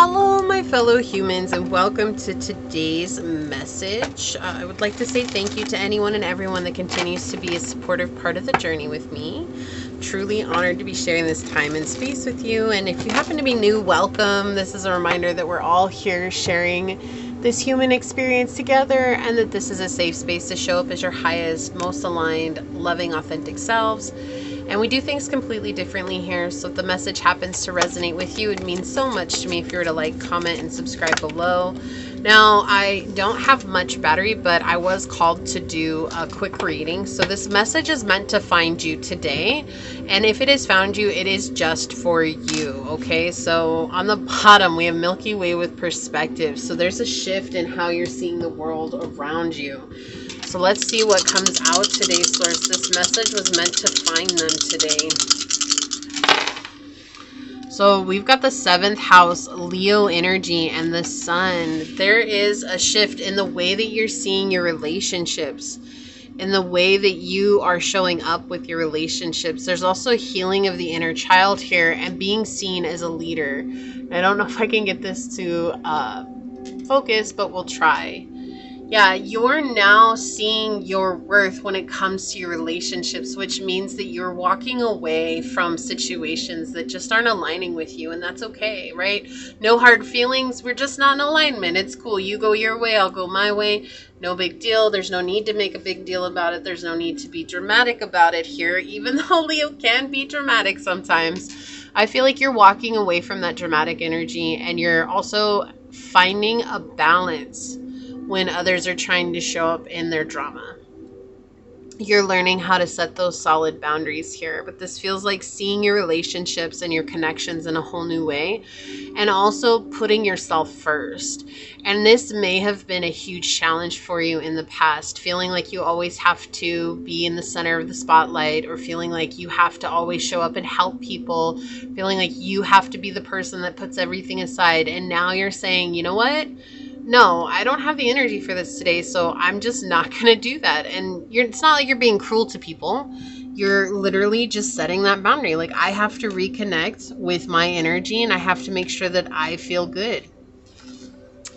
Hello, my fellow humans, and welcome to today's message. I would like to say thank you to anyone and everyone that continues to be a supportive part of the journey with me. Truly honored to be sharing this time and space with you. And if you happen to be new, welcome. This is a reminder that we're all here sharing this human experience together, and that this is a safe space to show up as your highest, most aligned, loving, authentic selves. And we do things completely differently here, so if the message happens to resonate with you, it means so much to me if you were to like, comment, and subscribe below. Now, I don't have much battery, but I was called to do a quick reading. So this message is meant to find you today. And if it has found you, it is just for you, okay? So on the bottom, we have Milky Way with perspective. So there's a shift in how you're seeing the world around you. So let's see what comes out today, Source. This message was meant to find them today. So we've got the 7th house, Leo energy, and the sun. There is a shift in the way that you're seeing your relationships, in the way that you are showing up with your relationships. There's also a healing of the inner child here and being seen as a leader. I don't know if I can get this to focus, but we'll try. Yeah, you're now seeing your worth when it comes to your relationships, which means that you're walking away from situations that just aren't aligning with you, and that's okay, right? No hard feelings. We're just not in alignment. It's cool. You go your way, I'll go my way. No big deal. There's no need to make a big deal about it. There's no need to be dramatic about it here, even though Leo can be dramatic sometimes. I feel like you're walking away from that dramatic energy, and you're also finding a balance when others are trying to show up in their drama. You're learning how to set those solid boundaries here, but this feels like seeing your relationships and your connections in a whole new way, and also putting yourself first. And this may have been a huge challenge for you in the past, feeling like you always have to be in the center of the spotlight, or feeling like you have to always show up and help people, feeling like you have to be the person that puts everything aside. And now you're saying, you know what? No, I don't have the energy for this today, so I'm just not going to do that. And it's not like you're being cruel to people. You're literally just setting that boundary. Like, I have to reconnect with my energy, and I have to make sure that I feel good.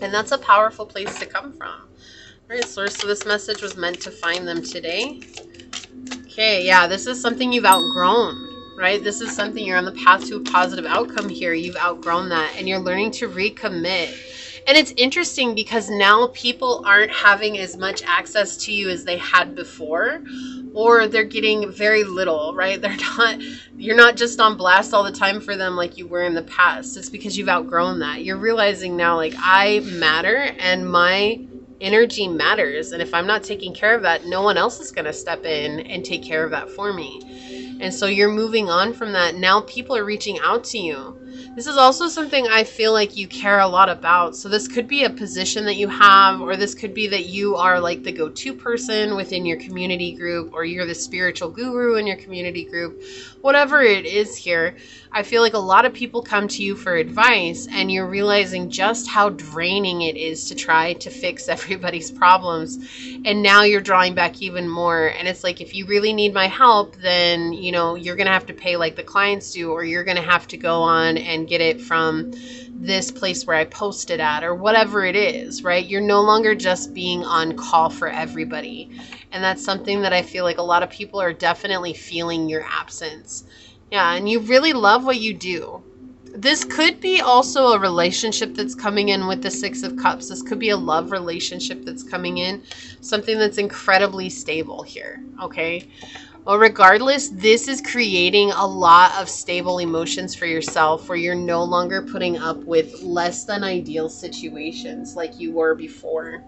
And that's a powerful place to come from. All right, Source, so this message was meant to find them today. Okay, yeah, this is something you've outgrown, right? This is something you're on the path to a positive outcome here. You've outgrown that, and you're learning to recommit. And it's interesting because now people aren't having as much access to you as they had before, or they're getting very little, right? You're not just on blast all the time for them like you were in the past. It's because you've outgrown that. You're realizing now, like, I matter and my energy matters. And if I'm not taking care of that, no one else is going to step in and take care of that for me. And so you're moving on from that. Now people are reaching out to you. This is also something I feel like you care a lot about. So this could be a position that you have, or this could be that you are like the go-to person within your community group, or you're the spiritual guru in your community group. Whatever it is here, I feel like a lot of people come to you for advice, and you're realizing just how draining it is to try to fix everybody's problems. And now you're drawing back even more. And it's like, if you really need my help, then, you know, you're going to have to pay like the clients do, or you're going to have to go on and get it from this place where I posted at, or whatever it is, right? You're no longer just being on call for everybody. And that's something that I feel like a lot of people are definitely feeling your absence. Yeah, and you really love what you do. This could be also a relationship that's coming in with the 6 of Cups. This could be a love relationship that's coming in, something that's incredibly stable here, okay? Well, regardless, this is creating a lot of stable emotions for yourself, where you're no longer putting up with less than ideal situations like you were before.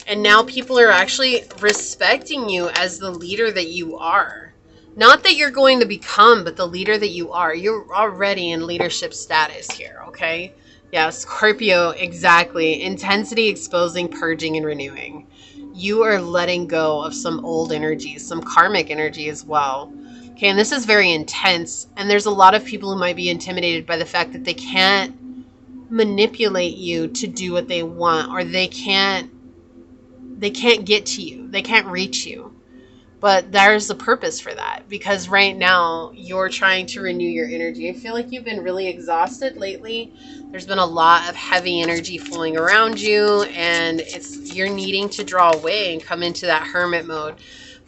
And now people are actually respecting you as the leader that you are. Not that you're going to become, but the leader that you are. You're already in leadership status here, okay? Yeah, Scorpio, exactly. Intensity, exposing, purging, and renewing. You are letting go of some old energies, some karmic energy as well. Okay, and this is very intense. And there's a lot of people who might be intimidated by the fact that they can't manipulate you to do what they want, or they can't get to you. They can't reach you. But there's a purpose for that, because right now you're trying to renew your energy. I feel like you've been really exhausted lately. There's been a lot of heavy energy flowing around you, and you're needing to draw away and come into that hermit mode.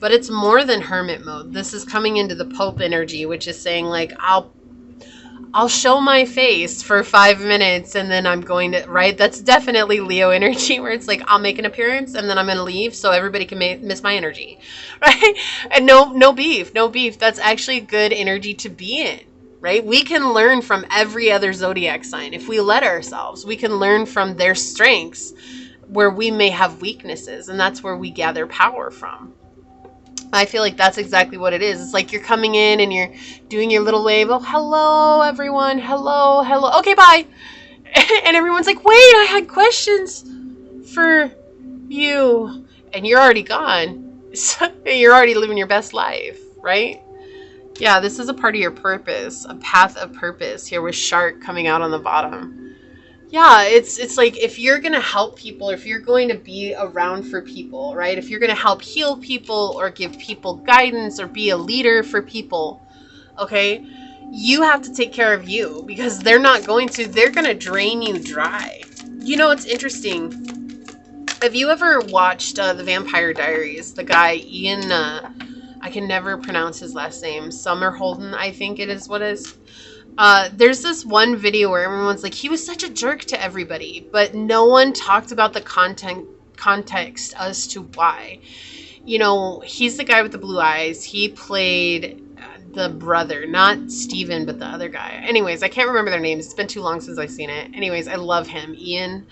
But it's more than hermit mode. This is coming into the Pope energy, which is saying like, I'll show my face for 5 minutes and then I'm going to, right? That's definitely Leo energy, where it's like, I'll make an appearance and then I'm going to leave so everybody can miss my energy, right? And no beef. That's actually good energy to be in, right? We can learn from every other zodiac sign. If we let ourselves, we can learn from their strengths where we may have weaknesses, and that's where we gather power from. I feel like that's exactly what it is. It's like you're coming in and you're doing your little wave. Oh, hello, everyone. Hello. Okay, bye. And everyone's like, wait, I had questions for you. And you're already gone. So you're already living your best life, right? Yeah, this is a part of your purpose, a path of purpose here with shark coming out on the bottom. Yeah, it's like if you're going to help people, or if you're going to be around for people, right? If you're going to help heal people or give people guidance or be a leader for people, okay, you have to take care of you, because they're going to drain you dry. You know, it's interesting. Have you ever watched The Vampire Diaries? The guy, Ian, I can never pronounce his last name. Summerholden, I think it is what it is. There's this one video where everyone's like, he was such a jerk to everybody, but no one talked about the context as to why. You know, he's the guy with the blue eyes. He played the brother, not Steven, but the other guy. Anyways, I can't remember their names. It's been too long since I've seen it. Anyways, I love him. Ian.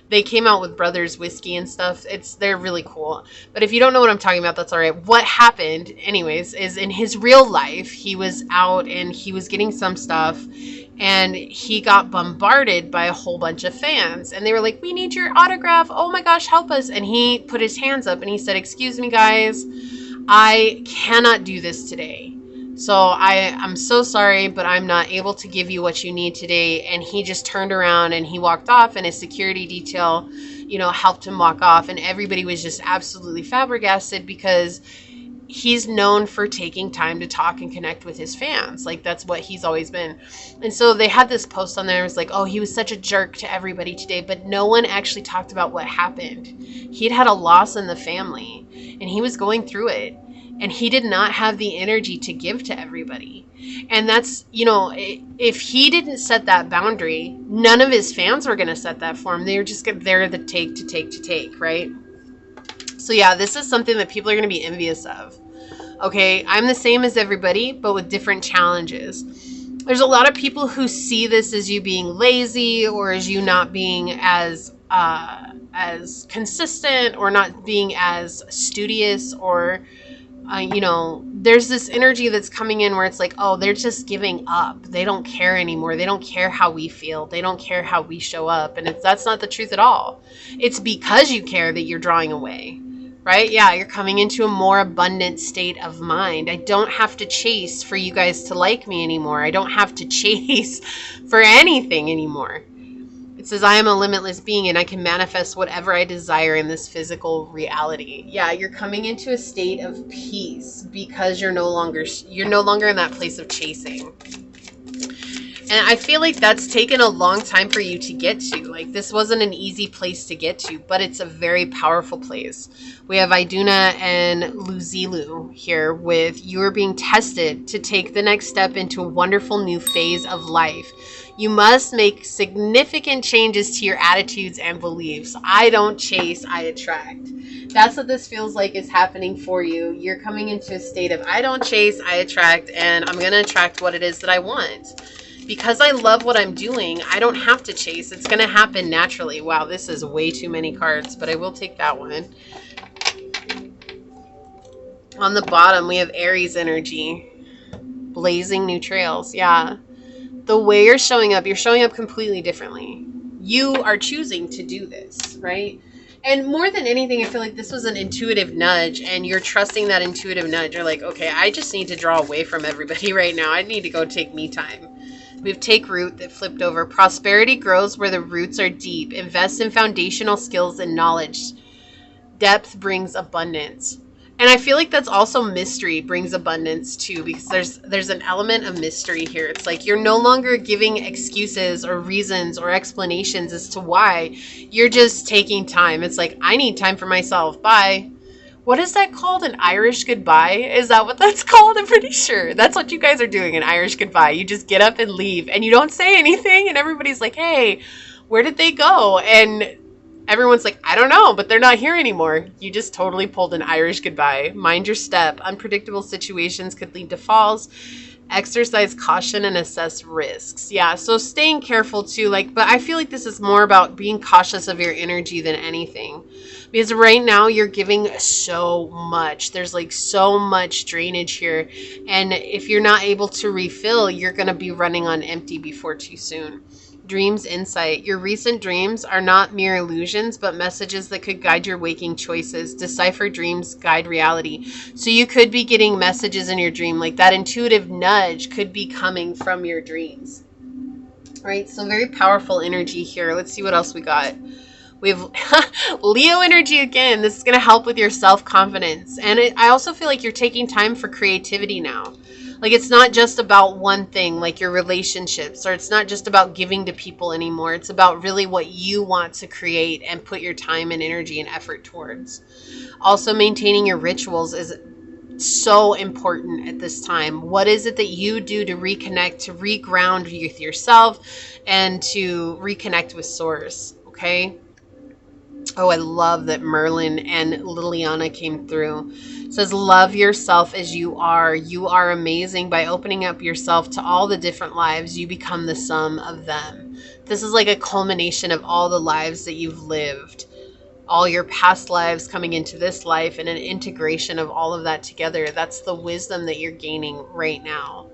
They came out with Brothers Whiskey and stuff. They're really cool. But if you don't know what I'm talking about, that's all right. What happened, anyways, is in his real life, he was out and he was getting some stuff, and he got bombarded by a whole bunch of fans. And they were like, we need your autograph. Oh my gosh, help us. And he put his hands up and he said, excuse me, guys, I cannot do this today. So I'm so sorry, but I'm not able to give you what you need today. And he just turned around and he walked off, and his security detail, helped him walk off. And everybody was just absolutely flabbergasted, because he's known for taking time to talk and connect with his fans. Like, that's what he's always been. And so they had this post on there. It was like, oh, he was such a jerk to everybody today, but no one actually talked about what happened. He'd had a loss in the family and he was going through it. And he did not have the energy to give to everybody. And that's, if he didn't set that boundary, none of his fans were going to set that for him. They were just there to take, right? So yeah, this is something that people are going to be envious of. Okay, I'm the same as everybody, but with different challenges. There's a lot of people who see this as you being lazy, or as you not being as consistent, or not being as studious, or there's this energy that's coming in where it's like, oh, they're just giving up. They don't care anymore. They don't care how we feel. They don't care how we show up. And that's not the truth at all. It's because you care that you're drawing away, right? Yeah, you're coming into a more abundant state of mind. I don't have to chase for you guys to like me anymore. I don't have to chase for anything anymore. It says, I am a limitless being and I can manifest whatever I desire in this physical reality. Yeah, you're coming into a state of peace because you're no longer in that place of chasing. And I feel like that's taken a long time for you to get to. Like, this wasn't an easy place to get to, but it's a very powerful place. We have Iduna and Luzilu here with, you are being tested to take the next step into a wonderful new phase of life. You must make significant changes to your attitudes and beliefs. I don't chase, I attract. That's what this feels like is happening for you. You're coming into a state of, I don't chase, I attract, and I'm going to attract what it is that I want. Because I love what I'm doing, I don't have to chase. It's going to happen naturally. Wow, this is way too many cards, but I will take that one. On the bottom, we have Aries energy. Blazing new trails. Yeah. The way you're showing up completely differently. You are choosing to do this, right? And more than anything, I feel like this was an intuitive nudge, and you're trusting that intuitive nudge. You're like, okay, I just need to draw away from everybody right now. I need to go take me time. We have take root that flipped over. Prosperity grows where the roots are deep. Invest in foundational skills and knowledge. Depth brings abundance. And I feel like that's also mystery brings abundance too, because there's an element of mystery here. It's like you're no longer giving excuses or reasons or explanations as to why. You're just taking time. It's like, I need time for myself. Bye. What is that called? An Irish goodbye? Is that what that's called? I'm pretty sure. That's what you guys are doing, an Irish goodbye. You just get up and leave and you don't say anything and everybody's like, hey, where did they go? And everyone's like, I don't know, but they're not here anymore. You just totally pulled an Irish goodbye. Mind your step. Unpredictable situations could lead to falls. Exercise caution and assess risks. Yeah, so staying careful too. But I feel like this is more about being cautious of your energy than anything. Because right now you're giving so much. There's so much drainage here. And if you're not able to refill, you're going to be running on empty before too soon. Dreams insight. Your recent dreams are not mere illusions, but messages that could guide your waking choices. Decipher dreams, guide reality. So you could be getting messages in your dream, like that intuitive nudge could be coming from your dreams. Right? So very powerful energy here. Let's see what else we got. We have Leo energy again. This is going to help with your self-confidence. And I also feel like you're taking time for creativity now. It's not just about one thing, like your relationships, or it's not just about giving to people anymore. It's about really what you want to create and put your time and energy and effort towards. Also, maintaining your rituals is so important at this time. What is it that you do to reconnect, to reground with yourself, and to reconnect with Source? Okay. Oh, I love that Merlin and Liliana came through. It says, love yourself as you are. You are amazing. By opening up yourself to all the different lives, you become the sum of them. This is like a culmination of all the lives that you've lived. All your past lives coming into this life and an integration of all of that together. That's the wisdom that you're gaining right now.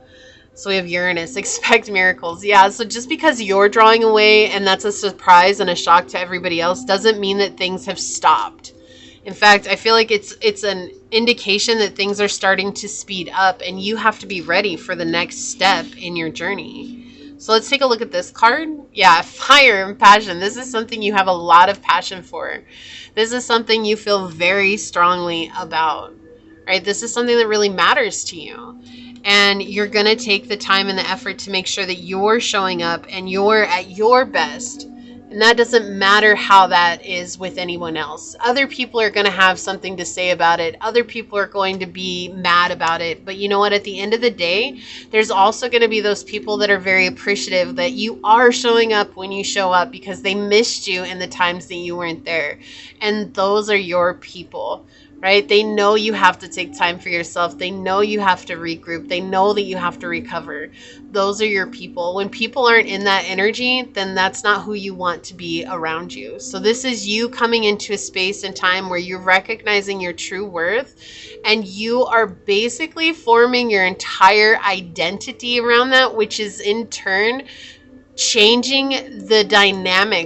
So we have Uranus, expect miracles. Yeah, so just because you're drawing away and that's a surprise and a shock to everybody else doesn't mean that things have stopped. In fact, I feel like it's an indication that things are starting to speed up and you have to be ready for the next step in your journey. So let's take a look at this card. Yeah, fire and passion. This is something you have a lot of passion for. This is something you feel very strongly about, right? This is something that really matters to you. And you're going to take the time and the effort to make sure that you're showing up and you're at your best. And that doesn't matter how that is with anyone else. Other people are going to have something to say about it. Other people are going to be mad about it. But you know what? At the end of the day, there's also going to be those people that are very appreciative that you are showing up when you show up because they missed you in the times that you weren't there. And those are your people. Right? They know you have to take time for yourself. They know you have to regroup. They know that you have to recover. Those are your people. When people aren't in that energy, then that's not who you want to be around you. So this is you coming into a space and time where you're recognizing your true worth and you are basically forming your entire identity around that, which is in turn changing the dynamic